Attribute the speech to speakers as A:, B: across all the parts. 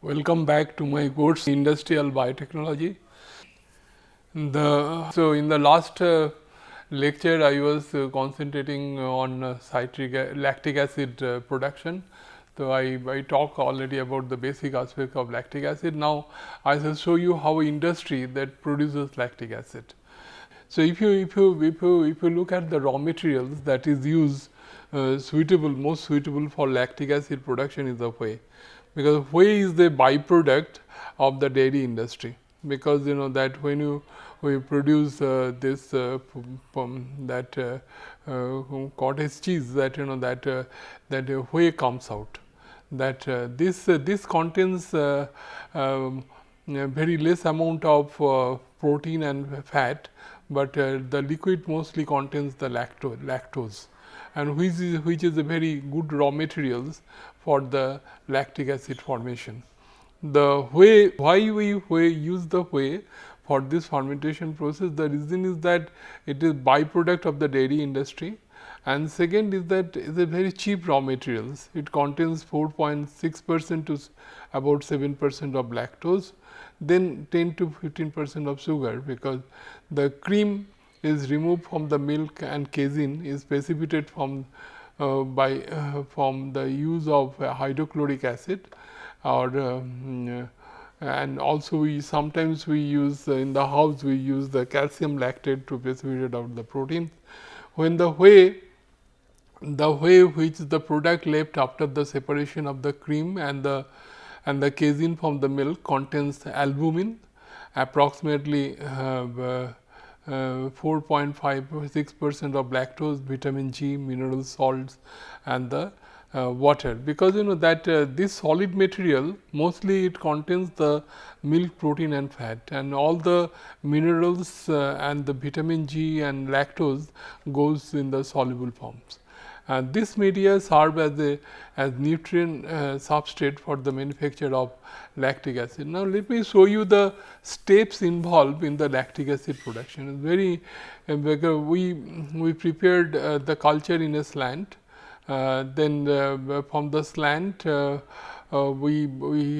A: Welcome back to my course Industrial Biotechnology. So in the last lecture I was concentrating on lactic acid production. So I talked already about the basic aspect of lactic acid. Now I will show you how industry that produces lactic acid. So if you look at the raw materials that is used most suitable for lactic acid production is the whey, because whey is the byproduct of the dairy industry. Because that when we produce this cottage cheese, that that whey comes out. That this contains very less amount of protein and fat, but the liquid mostly contains the lactose, and which is a very good raw materials for the lactic acid formation. The whey, why we use the whey for this fermentation process? The reason is that it is byproduct of the dairy industry, and second is that it is a very cheap raw materials. It contains 4.6% to about 7% of lactose, then 10 to 15% of sugar, because the cream is removed from the milk and casein is precipitated from from the use of hydrochloric acid, or and also we sometimes we use in the house we use the calcium lactate to precipitate out the protein. When the whey which is the product left after the separation of the cream and the casein from the milk contains albumin, approximately 4.56% of lactose, vitamin G, mineral salts, and the water. Because that this solid material mostly it contains the milk, protein and fat, and all the minerals and the vitamin G and lactose goes in the soluble forms. This media serve as nutrient substrate for the manufacture of lactic acid. Now, let me show you the steps involved in the lactic acid production. It's very because we prepared the culture in a slant. Then from the slant we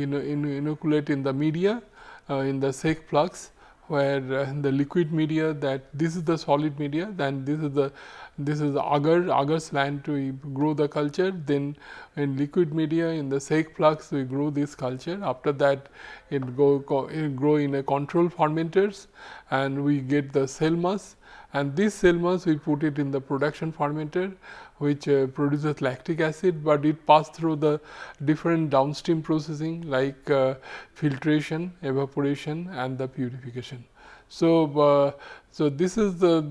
A: inoculate in the media in the sec flux, where the liquid media, that this is the solid media, then this is the agar slant we grow the culture. Then in liquid media in the sec flux we grow this culture. After that it grow in a control fermenters, and we get the cell mass, and this cell mass we put it in the production fermenter, which produces lactic acid, but it pass through the different downstream processing like filtration, evaporation and the purification. So, so this is the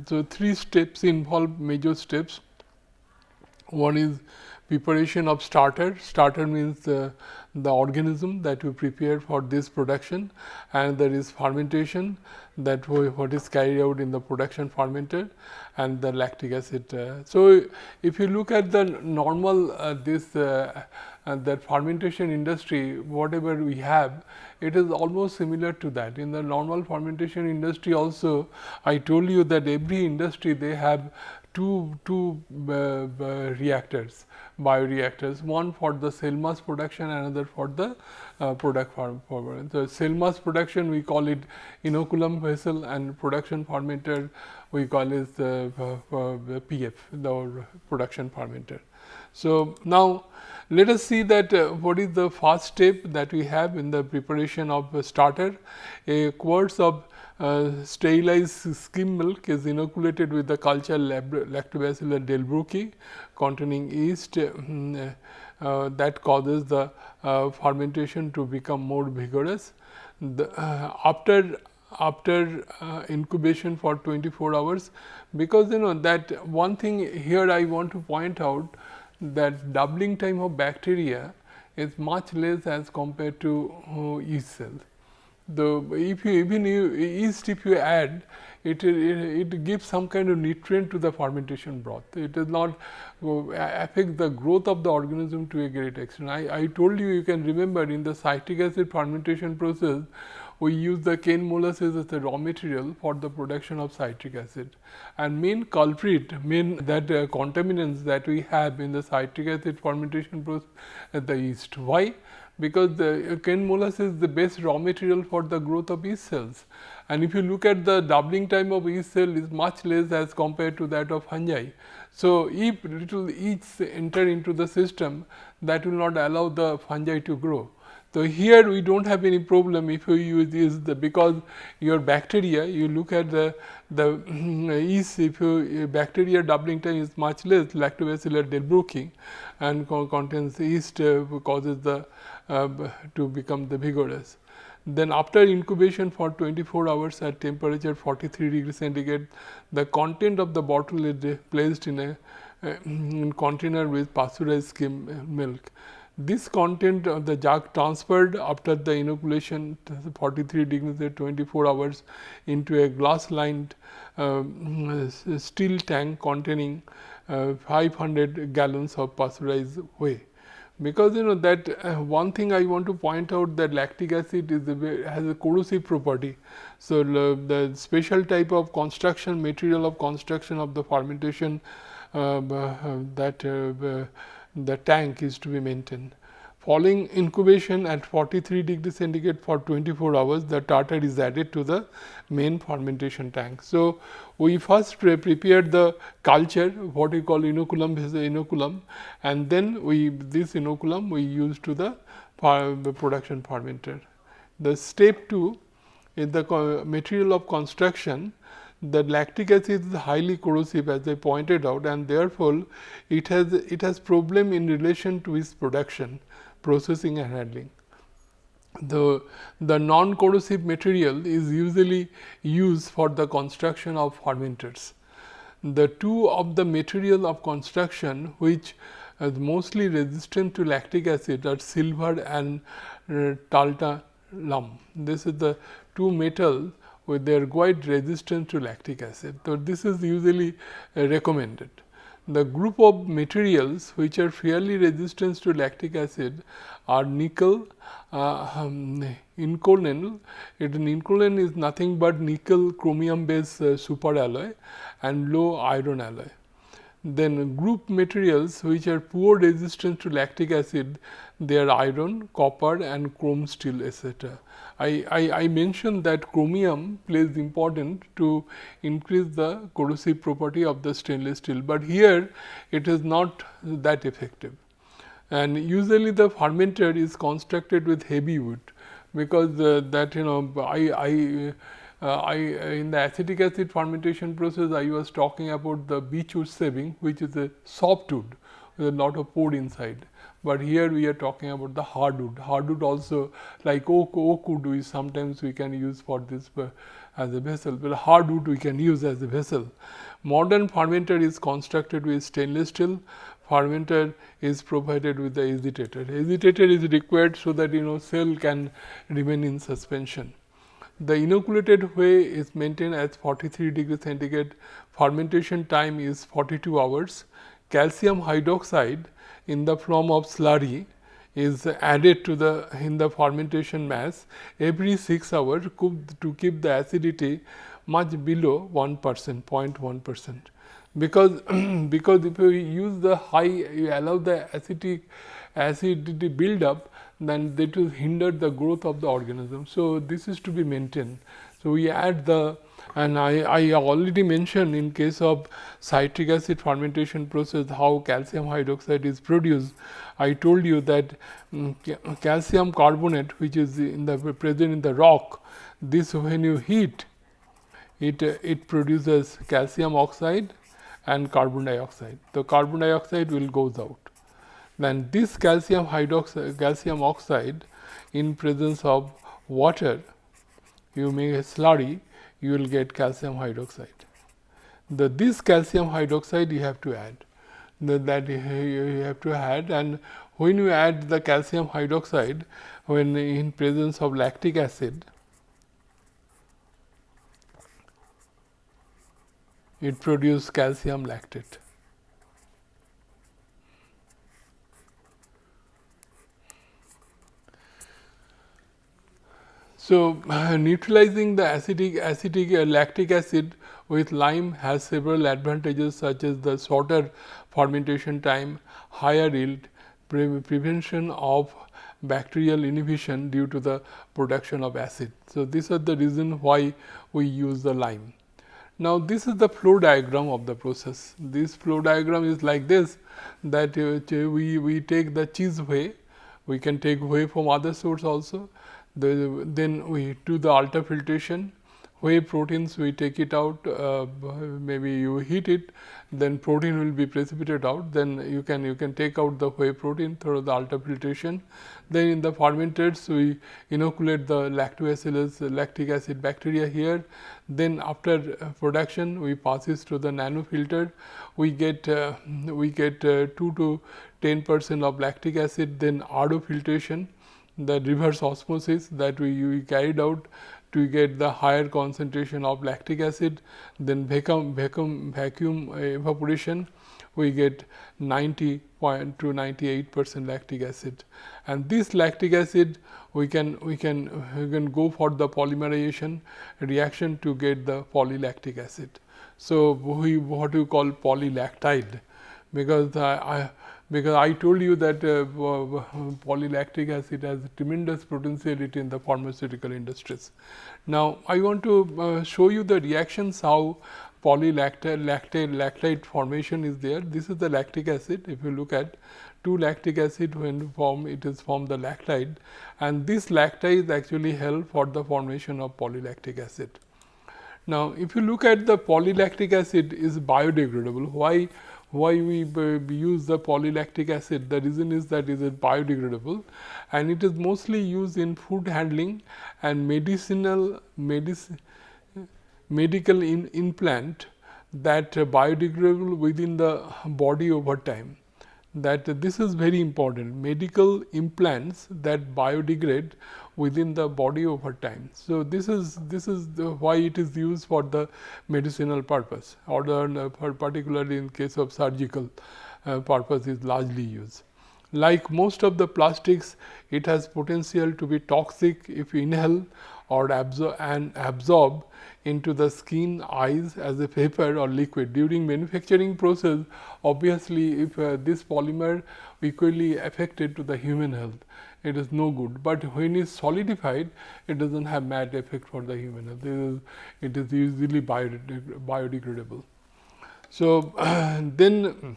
A: so three steps involved, major steps. One is preparation of starter. Starter means the organism that we prepare for this production, and there is fermentation, that what is carried out in the production fermenter, and the lactic acid. So, if you look at the normal that fermentation industry, whatever we have, it is almost similar to that. In the normal fermentation industry also, I told you that every industry they have two reactors, bioreactors, one for the cell mass production, another for the product forward. So, cell mass production we call it inoculum vessel, and production fermenter we call it PF, the production fermenter. So, now let us see that what is the first step that we have in the preparation of a starter. A quarts of sterilized skim milk is inoculated with the culture Lactobacillus delbrueckii containing yeast that causes the fermentation to become more vigorous. After incubation for 24 hours, because that one thing here I want to point out, that doubling time of bacteria is much less as compared to yeast cells. If you add, it gives some kind of nutrient to the fermentation broth. It does not affect the growth of the organism to a great extent. I told you, you can remember in the citric acid fermentation process, we use the cane molasses as a raw material for the production of citric acid. And main culprit, contaminants that we have in the citric acid fermentation process is the yeast. Why? Because the cane molasses is the best raw material for the growth of yeast cells. And if you look at the doubling time of yeast cell is much less as compared to that of fungi. So, if little yeast enter into the system, that will not allow the fungi to grow. So, here we do not have any problem if you use because your bacteria, you look at the yeast, if your bacteria doubling time is much less, lactobacillus delbrueckii, and contains yeast causes the to become the vigorous. Then after incubation for 24 hours at temperature 43 degrees centigrade, the content of the bottle is placed in a container with pasteurized skim milk. This content of the jug transferred after the inoculation 43 degrees at 24 hours into a glass lined steel tank containing 500 gallons of pasteurized whey. Because that one thing I want to point out, that lactic acid has a corrosive property. So, the special type of construction, material of construction of the fermentation the tank is to be maintained. Following incubation at 43 degrees centigrade for 24 hours, the tartar is added to the main fermentation tank. So, we first prepared the culture, what we call inoculum, and then this inoculum we use to the production fermenter. The step 2 is the material of construction. The lactic acid is highly corrosive, as I pointed out, and therefore, it has problem in relation to its production, processing and handling. The non-corrosive material is usually used for the construction of fermenters. The two of the material of construction which is mostly resistant to lactic acid are silver and tantalum. This is the two metals with their quite resistant to lactic acid. So, this is usually recommended. The group of materials which are fairly resistant to lactic acid are nickel, inconel. Inconel is nothing but nickel chromium based superalloy and low iron alloy. Then group materials which are poor resistance to lactic acid, they are iron, copper and chrome steel, etc. I mentioned that chromium plays important to increase the corrosive property of the stainless steel, but here it is not that effective. And usually the fermenter is constructed with heavy wood, because that in the acetic acid fermentation process, I was talking about the beechwood saving, which is a soft wood with a lot of pore inside. But here we are talking about the hardwood. Hardwood also, like oak wood, sometimes we can use for this as a vessel, but hardwood we can use as a vessel. Modern fermenter is constructed with stainless steel. Fermenter is provided with the agitator. Agitator is required so that cell can remain in suspension. The inoculated whey is maintained at 43 degrees centigrade. Fermentation time is 42 hours. Calcium hydroxide in the form of slurry is added to in the fermentation mass every 6 hours to keep the acidity much below 1%, 0.1%. Because if you use the high, you allow the acidity build up, then that will hinder the growth of the organism. So, this is to be maintained. So, we add and I already mentioned in case of citric acid fermentation process how calcium hydroxide is produced. I told you that calcium carbonate, which is present in the rock, this when you heat it produces calcium oxide and carbon dioxide. The carbon dioxide will goes out. Then this calcium oxide in presence of water, you make a slurry, you will get calcium hydroxide. This calcium hydroxide you have to add. That you have to add, and when you add the calcium hydroxide, when in presence of lactic acid, it produces calcium lactate. So, neutralizing the acidic lactic acid with lime has several advantages such as the shorter fermentation time, higher yield, prevention of bacterial inhibition due to the production of acid. So, these are the reason why we use the lime. Now, this is the flow diagram of the process. This flow diagram is like this, that we take the cheese whey, we can take whey from other source also. Then we do the ultrafiltration, whey proteins we take it out, maybe you heat it, then protein will be precipitated out, then you can take out the whey protein through the ultrafiltration. Then in the fermenters we inoculate the lactobacillus lactic acid bacteria here. Then after production we pass it to the nanofilter, we get 2 to 10% of lactic acid. Then RO filtration, the reverse osmosis that we carried out to get the higher concentration of lactic acid. Then vacuum evaporation, we get 90 to 98% lactic acid, and this lactic acid we can go for the polymerization reaction to get the polylactic acid. So, what we call polylactide, because I told you that polylactic acid has tremendous potentiality in the pharmaceutical industries. Now, I want to show you the reactions how lactide formation is there. This is the lactic acid. If you look at 2 lactic acid, when formed, it is from the lactide, and this lactide actually help for the formation of polylactic acid. Now, if you look at the polylactic acid is biodegradable. Why we use the polylactic acid? The reason is that it is biodegradable, and it is mostly used in food handling and medical implant that biodegradable within the body over time. That this is very important, medical implants that biodegrade within the body over time. So, this is why it is used for the medicinal purpose, or particularly in case of surgical purpose is largely used. Like most of the plastics, it has potential to be toxic if inhaled or absorb into the skin, eyes as a vapor or liquid. During manufacturing process, obviously, if this polymer equally affected to the human health, it is no good, but when it is solidified, it does not have bad effect for the human health. It is easily biodegradable. So, then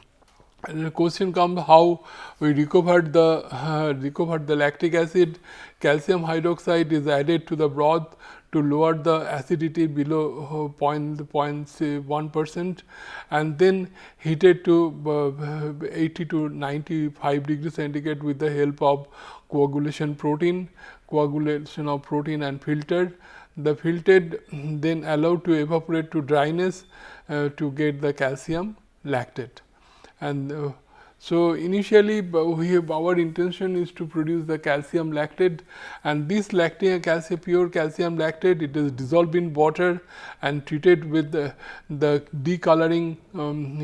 A: the question comes how we recovered the lactic acid. Calcium hydroxide is added to the broth to lower the acidity below 0.1%, and then heated to 80 to 95 degrees centigrade with the help of coagulation of protein and filtered. The filtered then allowed to evaporate to dryness to get the calcium lactate. And so, initially our intention is to produce the calcium lactate, and this pure calcium lactate, it is dissolved in water and treated with the decoloring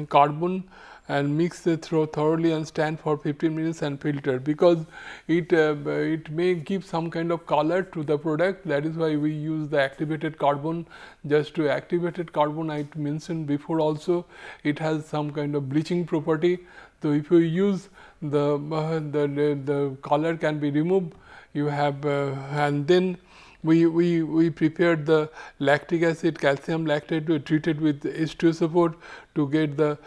A: carbon and mix it thoroughly and stand for 15 minutes and filter, because it may give some kind of color to the product. That is why we use the activated carbon. Just to activated carbon, I mentioned before also, it has some kind of bleaching property. So, if you use the color can be removed, you have and then we prepared the lactic acid calcium lactate to treat it with H2SO4 to get the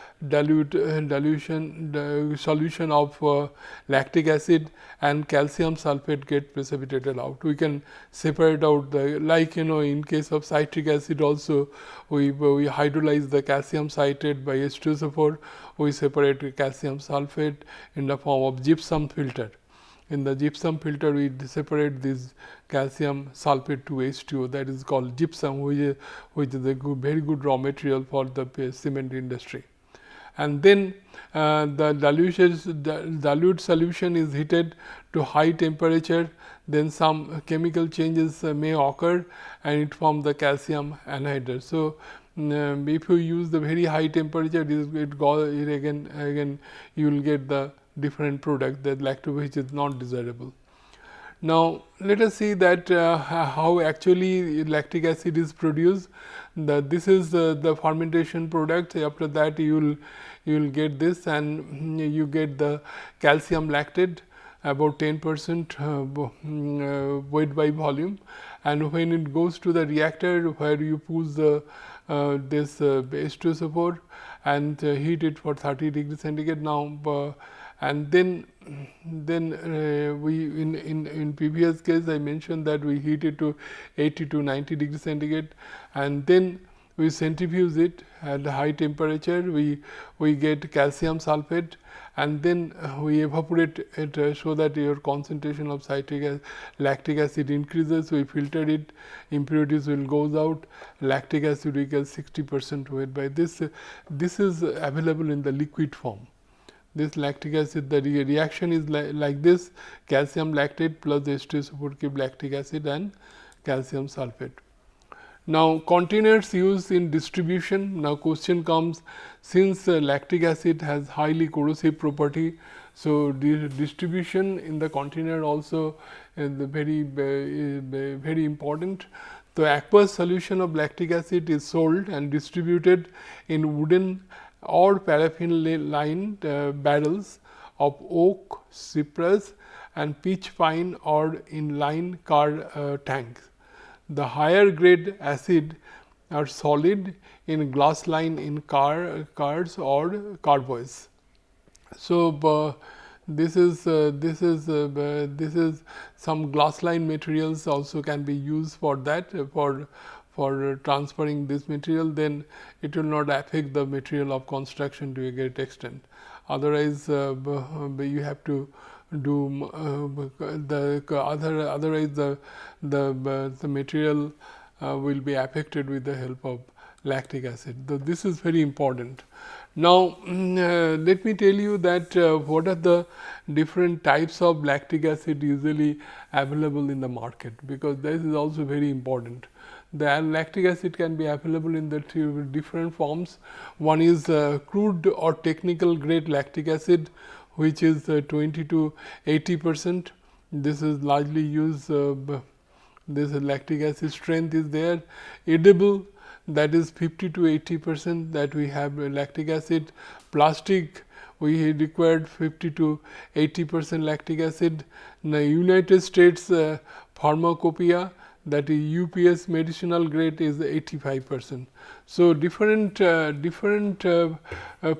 A: solution of lactic acid, and calcium sulphate get precipitated out. We can separate out in case of citric acid also, we hydrolyze the calcium citrate by H2SO4, we separate calcium sulphate in the form of gypsum filter. In the gypsum filter, we separate this calcium sulphate to H2O, that is called gypsum, which is a very good raw material for the cement industry. And then the dilute solution is heated to high temperature, then some chemical changes may occur and it forms the calcium anhydride. So, if you use the very high temperature, again you will get the different product, that lactose, which is not desirable. Now, let us see that how actually lactic acid is produced. This is the fermentation product. After that, you will get this, and you get the calcium lactate about 10% weight by volume, and when it goes to the reactor where you push the this H2SO4 and heat it for 30 degrees centigrade. Now, and then we in previous case I mentioned that we heat it to 80 to 90 degrees centigrade, and then we centrifuge it at high temperature. We get calcium sulfate, and then we evaporate it so that your concentration of lactic acid increases. We filter it, impurities will goes out, lactic acid equals 60% weight by this. This is available in the liquid form. This lactic acid, the reaction is like this: calcium lactate plus H2SO4 give lactic acid and calcium sulfate. Now, containers used in distribution. Now, question comes, since lactic acid has highly corrosive property, so the distribution in the container also is very important. The aqueous solution of lactic acid is sold and distributed in wooden or paraffin lined barrels of oak, cypress and pitch pine, or in lined car tanks. The higher grade acid are solid in glass line in cars or carboys. So, this is some glass line materials also can be used for that, for transferring this material. Then it will not affect the material of construction to a great extent. Otherwise, you have to do otherwise the material will be affected with the help of lactic acid. So, this is very important. Now, let me tell you that what are the different types of lactic acid usually available in the market, because this is also very important. The lactic acid can be available in the different forms. One is crude or technical grade lactic acid, which is 20 to 80%. This is largely used, this lactic acid strength is there. Edible, that is 50 to 80% that we have lactic acid. Plastic, we required 50 to 80% lactic acid. In the United States, pharmacopoeia, that is UPS medicinal grade, is 85%. So, different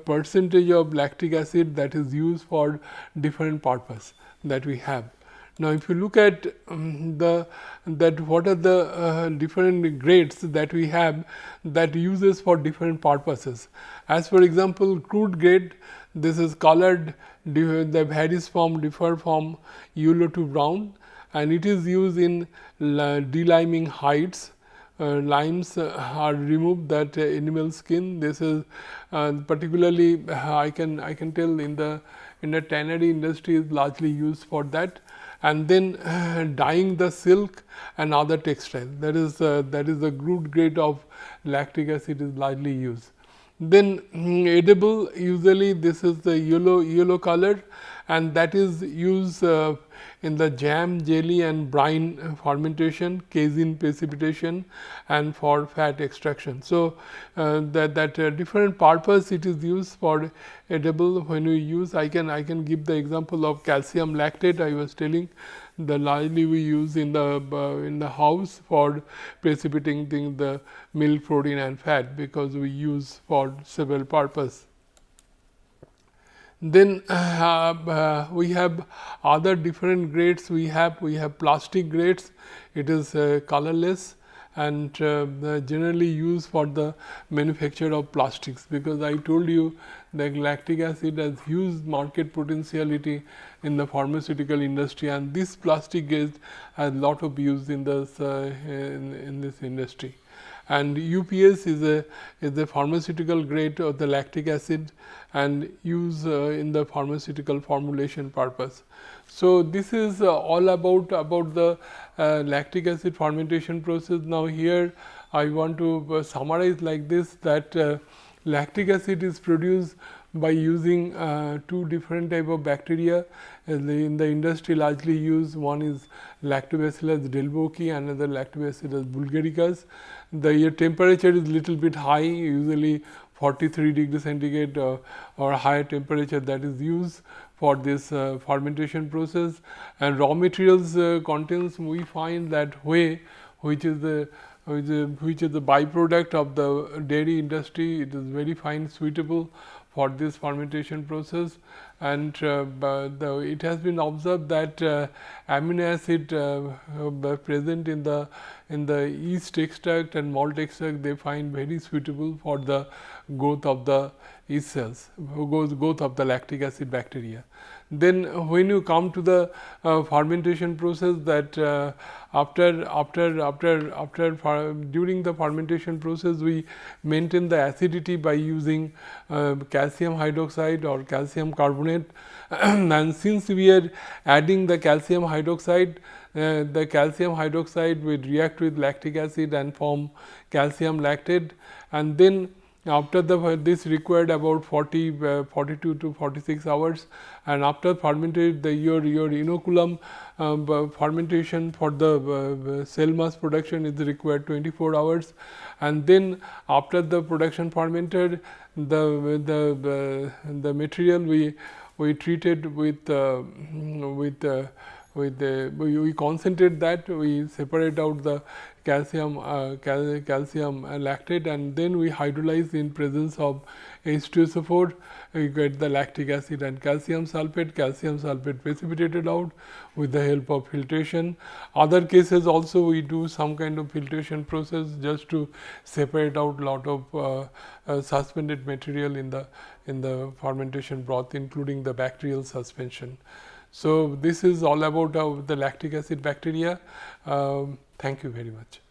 A: percentage of lactic acid that is used for different purpose that we have. Now, if you look at what are the different grades that we have that uses for different purposes. As for example, crude grade, this is colored, the varies differ from yellow to brown, and it is used in deliming hides. Limes are removed that animal skin. This is particularly I can tell in the tannery industry is largely used for that. And then dyeing the silk and other textiles, that is the crude grade of lactic acid is largely used. Then edible, usually this is the yellow color, and that is used in the jam, jelly and brine fermentation, casein precipitation, and for fat extraction. So, that different purpose it is used for edible. When we use, I can give the example of calcium lactate. I was telling, the largely we use in the house for precipitating the milk, protein and fat, because we use for several purpose. Then we have other different grades. We have plastic grades. It is colorless and generally used for the manufacture of plastics, because I told you that lactic acid has huge market potentiality in the pharmaceutical industry, and this plastic grade has lot of use in this industry. And UPS is a pharmaceutical grade of the lactic acid and use in the pharmaceutical formulation purpose. So, this is all about the lactic acid fermentation process. Now, here I want to summarize like this, that lactic acid is produced by using two different type of bacteria. In the industry largely use, one is Lactobacillus delbrueckii, another Lactobacillus bulgaricus. The temperature is little bit high, usually 43 degree centigrade or higher temperature that is used for this fermentation process. And raw materials contains, we find that whey, which is the byproduct of the dairy industry. It is very fine, suitable for this fermentation process. And it has been observed that amino acid present in the yeast extract and malt extract, they find very suitable for the growth of the yeast cells, growth of the lactic acid bacteria. Then when you come to the fermentation process, that during the fermentation process, we maintain the acidity by using calcium hydroxide or calcium carbonate. And since we are adding the calcium hydroxide will react with lactic acid and form calcium lactate. And then after this required about 42 to 46 hours, and after fermented, your inoculum fermentation for the cell mass production is required 24 hours. And then after the production fermented, the material we treated with we concentrate that, we separate out the calcium lactate, and then we hydrolyze in presence of H2SO4. We get the lactic acid and calcium sulfate precipitated out with the help of filtration. Other cases also we do some kind of filtration process just to separate out lot of suspended material in the fermentation broth, including the bacterial suspension. So this is all about the lactic acid bacteria. Thank you very much.